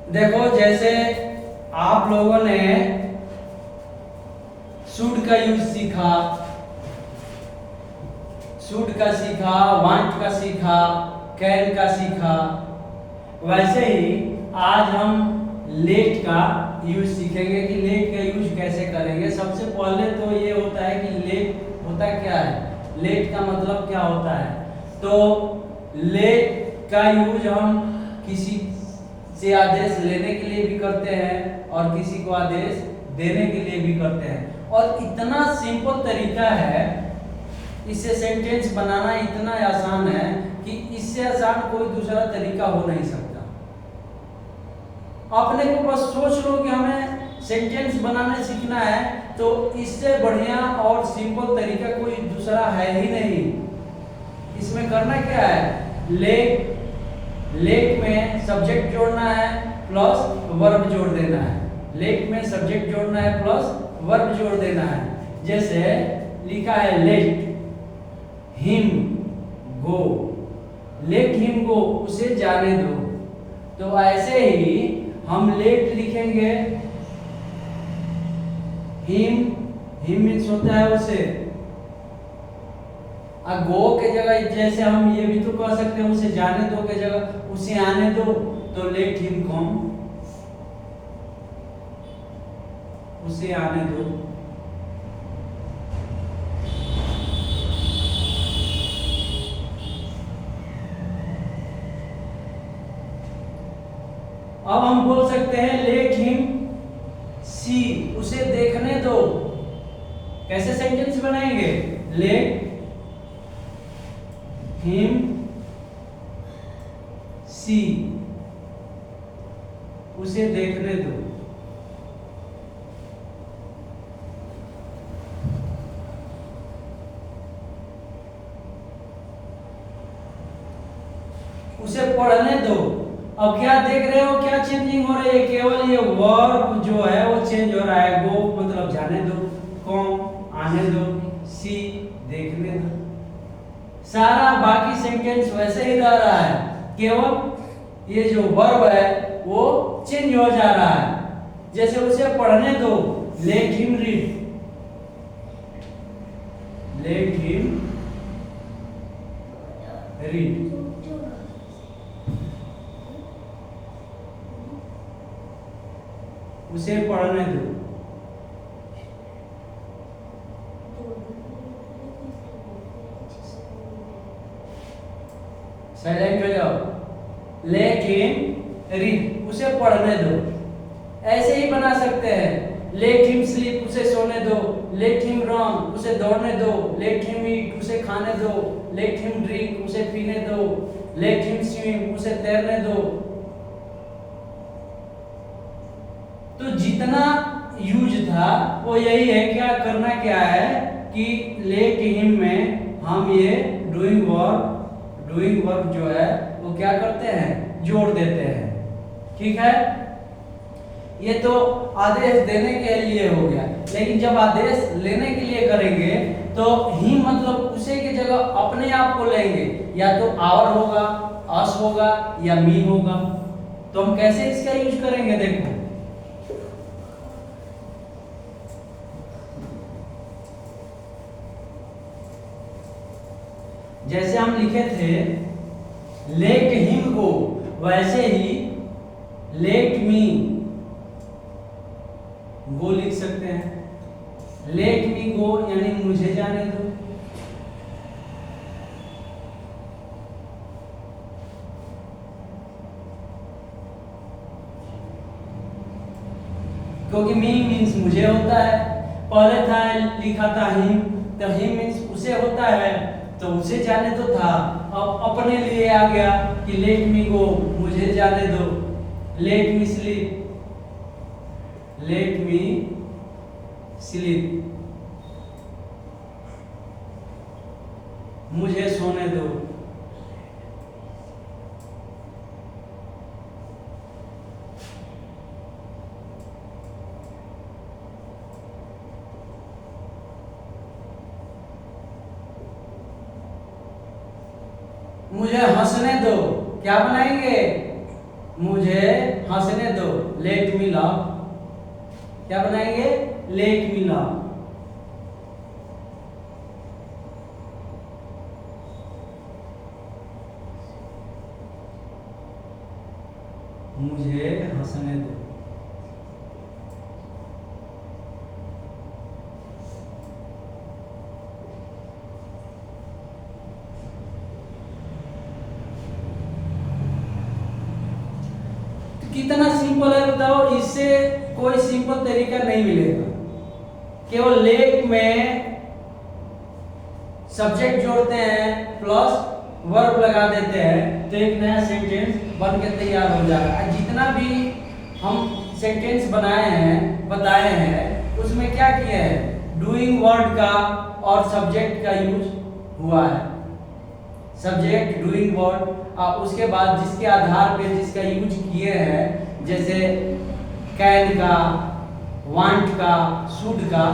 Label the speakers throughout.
Speaker 1: देखो जैसे आप लोगों ने शुड का यूज सीखा, शुड का सीखा, वांट का सीखा, कैन का सीखा, वैसे ही आज हम लेट का यूज सीखेंगे कि लेट का यूज कैसे करेंगे। सबसे पहले तो ये होता है कि लेट होता क्या है, लेट का मतलब क्या होता है। तो लेट का यूज हम किसी से आदेश लेने के लिए भी करते हैं और किसी को आदेश देने के लिए भी करते हैं। और इतना सिंपल तरीका है, इससे सेंटेंस बनाना इतना आसान है कि इससे आसान कोई दूसरा तरीका हो नहीं सकता। अपने को बस सोच लो कि हमें सेंटेंस बनाने सीखना है, तो इससे बढ़िया और सिंपल तरीका कोई दूसरा है ही नहीं। इसमें करना क्या है, लेट में सब्जेक्ट जोड़ना है प्लस वर्ब जोड़ देना है। लेट में सब्जेक्ट जोड़ना है प्लस वर्ब जोड़ देना है। जैसे लिखा है let him go, let him go, उसे जाने दो। तो ऐसे ही हम लेट लिखेंगे, हिम मीन्स होता है उसे, गो के जगह जैसे हम ये भी तो कह सकते हैं उसे जाने दो के जगह उसे आने दो, तो लेट हिम कम, उसे आने दो। अब हम बोल सकते हैं लेट हिम सी, उसे देखने दो। कैसे सेंटेंस बनाएंगे, लेट हिम सी, उसे देखने दो। उसे पढ़ने दो। अब क्या देख रहे हो, क्या चेंजिंग हो रही है, केवल ये वर्ब जो है वो चेंज हो रहा है। गो मतलब जाने दो, कम आने दो, सी देखने दो। सारा बाकी सेंटेंस वैसे ही रह रहा है, केवल ये जो वर्ब है वो चेंज हो जा रहा है। जैसे उसे पढ़ने दो, let him read, let him read, उसे पढ़ने दो। साइलेंट हो जाओ, लेट हिम रीड, उसे पढ़ने दो। ऐसे ही बना सकते हैं, लेट हिम स्लीप, उसे सोने दो, लेट हिम रन, उसे दौड़ने दो, लेट हिम ईट, उसे खाने दो, लेट हिम ड्रिंक, उसे पीने दो, लेट हिम स्विम, उसे तैरने दो। तो जितना यूज था वो यही है, क्या करना क्या है कि लेट हिम में हम ये डूइंग वर्ब जो है वो क्या करते हैं, जोड़ देते हैं। ठीक है, ये तो आदेश देने के लिए हो गया। लेकिन जब आदेश लेने के लिए करेंगे तो ही मतलब उसे की जगह अपने आप को लेंगे, या तो आवर होगा, अस होगा या मी होगा। तो हम कैसे इसका यूज करेंगे, देखो जैसे हम लिखे थे लेट हिम गो, वैसे ही लेट मी गो लिख सकते हैं। लेट मी गो यानी मुझे जाने दो। क्योंकि मी मीन्स मुझे होता है, पहले था लिखा था हिम, तो हिम मीन्स उसे होता है, तो उसे जाने तो था। अब अपने लिए आ गया कि लेट मी गो, मुझे जाने दो, let me sleep, let me sleep, मुझे सोने दो। मुझे हंसने दो, क्या बनाएंगे, मुझे हंसने दो, लेट मी लाफ। क्या बनाएंगे? Let me laugh. मुझे हंसने दो। कितना सिंपल है बताओ, इससे कोई सिंपल तरीका नहीं मिलेगा। केवल लेट में सब्जेक्ट जोड़ते हैं प्लस वर्ब लगा देते हैं तो एक नया सेंटेंस बन के तैयार हो जाएगा। जितना भी हम सेंटेंस बनाए हैं, बताए हैं, उसमें क्या किया है? डूइंग वर्ड का और सब्जेक्ट का यूज हुआ है। सब्जेक्ट, डूइंग वर्ड, और उसके बाद जिसके आधार पे जिसका यूज किए हैं, जैसे कैन का, वांट का, शुड का,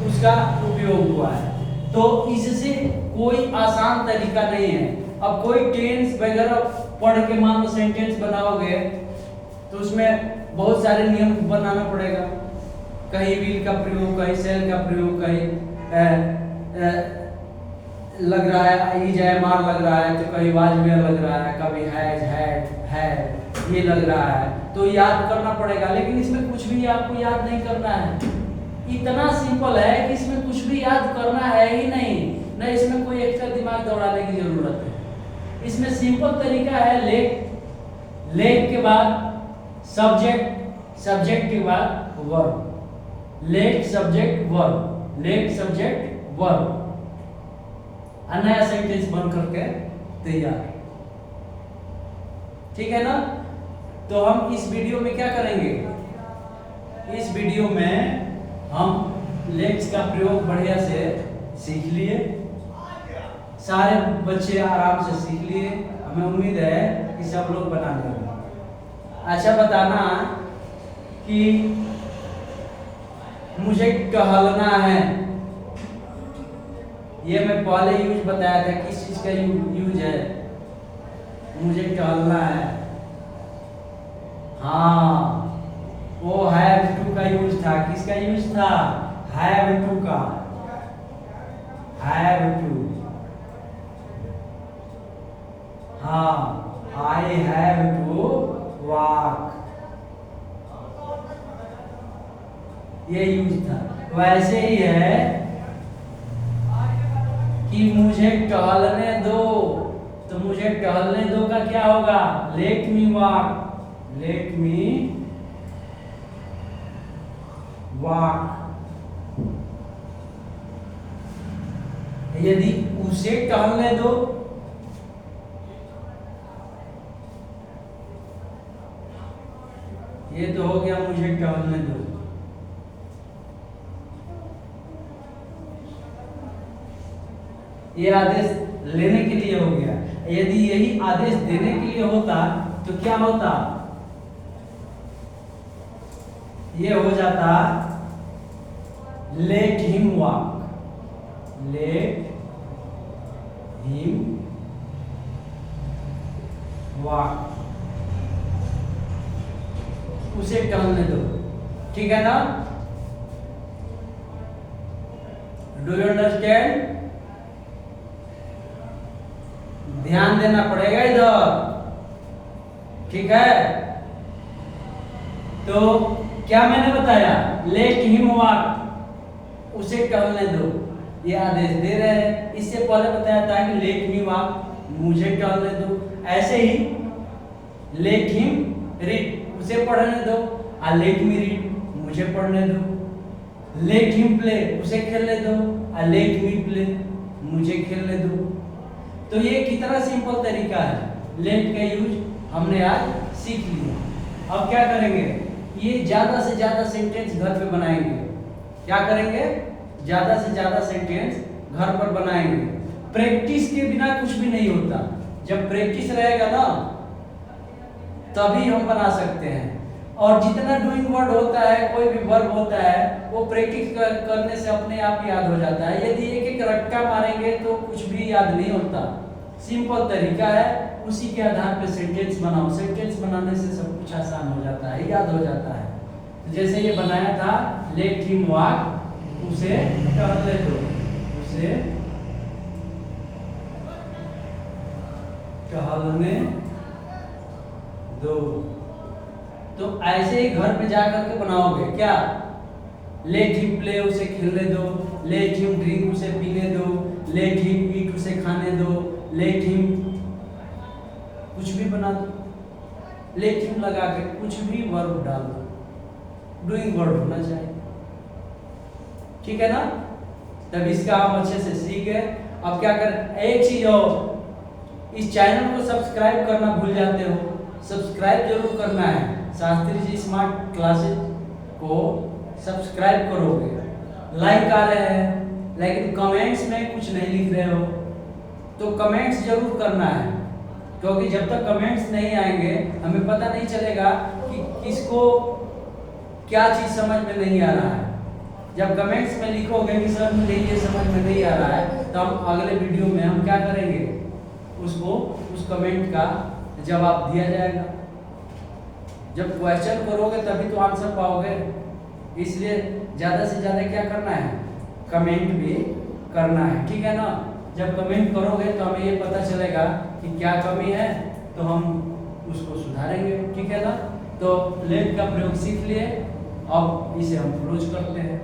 Speaker 1: उसका उपयोग हुआ है। तो इससे कोई आसान तरीका नहीं है। अब कोई टेंस वगैरह पढ़ के मान लो सेंटेंस बनाओगे तो उसमें बहुत सारे नियम बनाना पड़ेगा। कहीं विल का प्रयोग, कहीं सेल का प्रयोग, कहीं लग रहा है ई जाए मार लग रहा है, तो कहीं वाज में लग रहा है, कभी हैज, हैड, ये लग रहा है, तो याद करना पड़ेगा। लेकिन इसमें कुछ भी आपको याद नहीं करना है। इतना सिंपल है कि इसमें कुछ भी याद करना है ही नहीं, न इसमें कोई एक्स्ट्रा दिमाग दौड़ाने की जरूरत है। इसमें सिंपल तरीका है, लेट, लेट के बाद सब्जेक्ट, सब्जेक्ट के बाद verb, let subject verb, let subject verb, नया सेंटेंस बन करके तैयार। ठीक है ना? तो हम इस वीडियो में क्या करेंगे? इस वीडियो में हम लेट्स का प्रयोग बढ़िया से सीख लिए, सारे बच्चे आराम से सीख लिए। हमें उम्मीद है कि सब लोग बना लेंगे। अच्छा बताना कि मुझे टहलना है, ये मैं पहले यूज बताया था, किस चीज का यूज है? मुझे टहलना है। हाँ, वो हैव टू का यूज था। किसका यूज था? हैव टू का, हैव टू। हाँ, आई हैव टू वॉक, ये यूज था। वैसे ही है कि मुझे टहलने दो, तो मुझे टहलने दो का क्या होगा? Let me walk, let me walk. यदि उसे टहलने दो, ये तो हो गया मुझे टहलने दो। ये आदेश लेने के लिए हो गया। यदि यही आदेश देने के लिए होता तो क्या होता? ये हो जाता let him walk, let him walk, उसे टहलने दो। ठीक है ना? Do you understand? ध्यान देना पड़ेगा इधर। ठीक है? तो क्या मैंने बताया? लेट हिम वॉक, उसे टहलने दो, ये आदेश दे रहे हैं। इससे पहले बताया था कि लेट मी वॉक, मुझे टहलने दो। ऐसे ही लेट हिम रीड, उसे पढ़ने दो, आ लेट मी रीड, मुझे पढ़ने दो। लेट हिम प्ले, उसे खेलने दो, आ लेट मी प्ले, मुझे खेलने दो। तो ये कितना सिंपल तरीका है, लेट का यूज हमने आज सीख लिया। अब क्या करेंगे? ये ज्यादा से ज्यादा सेंटेंस घर पे बनाएंगे। क्या करेंगे? ज्यादा से ज्यादा सेंटेंस घर पर बनाएंगे। प्रैक्टिस के बिना कुछ भी नहीं होता। जब प्रैक्टिस रहेगा ना तभी हम बना सकते हैं। और जितना डूइंग वर्ड होता है, कोई भी वर्ब होता है, वो प्रैक्टिस करने से अपने आप याद हो जाता है। यदि एक एक रट्टा मारेंगे तो कुछ भी याद नहीं होता। सिंपल तरीका है, उसी के आधार पे सेंटेंस बनाओ। सेंटेंस बनाने से सब कुछ कुछ आसान हो जाता है, याद हो जाता है। तो जैसे ये बनाया था लेट हिम वॉक, उसे टहलने दो, उसे टहलने दो। तो ऐसे ही घर पे जा करके बनाओगे क्या? लेट हिम प्ले, उसे खेलने दो। लेट हिम ड्रिंक, उसे पीने दो। लेट हिम ईट, उसे खाने दो। लेट हिम कुछ भी बना दो, लेट हिम लगा के कुछ भी वर्ब डाल दो, डूइंग वर्ब होना चाहिए, ठीक है ना? तब इसका आप अच्छे से सीख गए। अब क्या कर, एक चीज और, इस चैनल को सब्सक्राइब करना भूल जाते हो, सब्सक्राइब जरूर करना है। शास्त्री जी स्मार्ट क्लासेस को सब्सक्राइब करोगे, लाइक आ रहे हैं लेकिन कमेंट्स में कुछ नहीं लिख रहे हो, तो कमेंट्स जरूर करना है, क्योंकि जब तक कमेंट्स नहीं आएंगे हमें पता नहीं चलेगा कि किसको क्या चीज़ समझ में नहीं आ रहा है। जब कमेंट्स में लिखोगे कि सर मुझे ये समझ में नहीं आ रहा है, तो हम अगले वीडियो में हम क्या करेंगे, उसको उस कमेंट का जवाब दिया जाएगा। जब क्वेश्चन करोगे तभी तो आंसर पाओगे, इसलिए ज़्यादा से ज़्यादा क्या करना है, कमेंट भी करना है, ठीक है ना? जब कमेंट करोगे तो हमें ये पता चलेगा कि क्या कमी है, तो हम उसको सुधारेंगे, ठीक है ना? तो लेट का प्रयोग सीख लिए, अब इसे हम क्लोज करते हैं।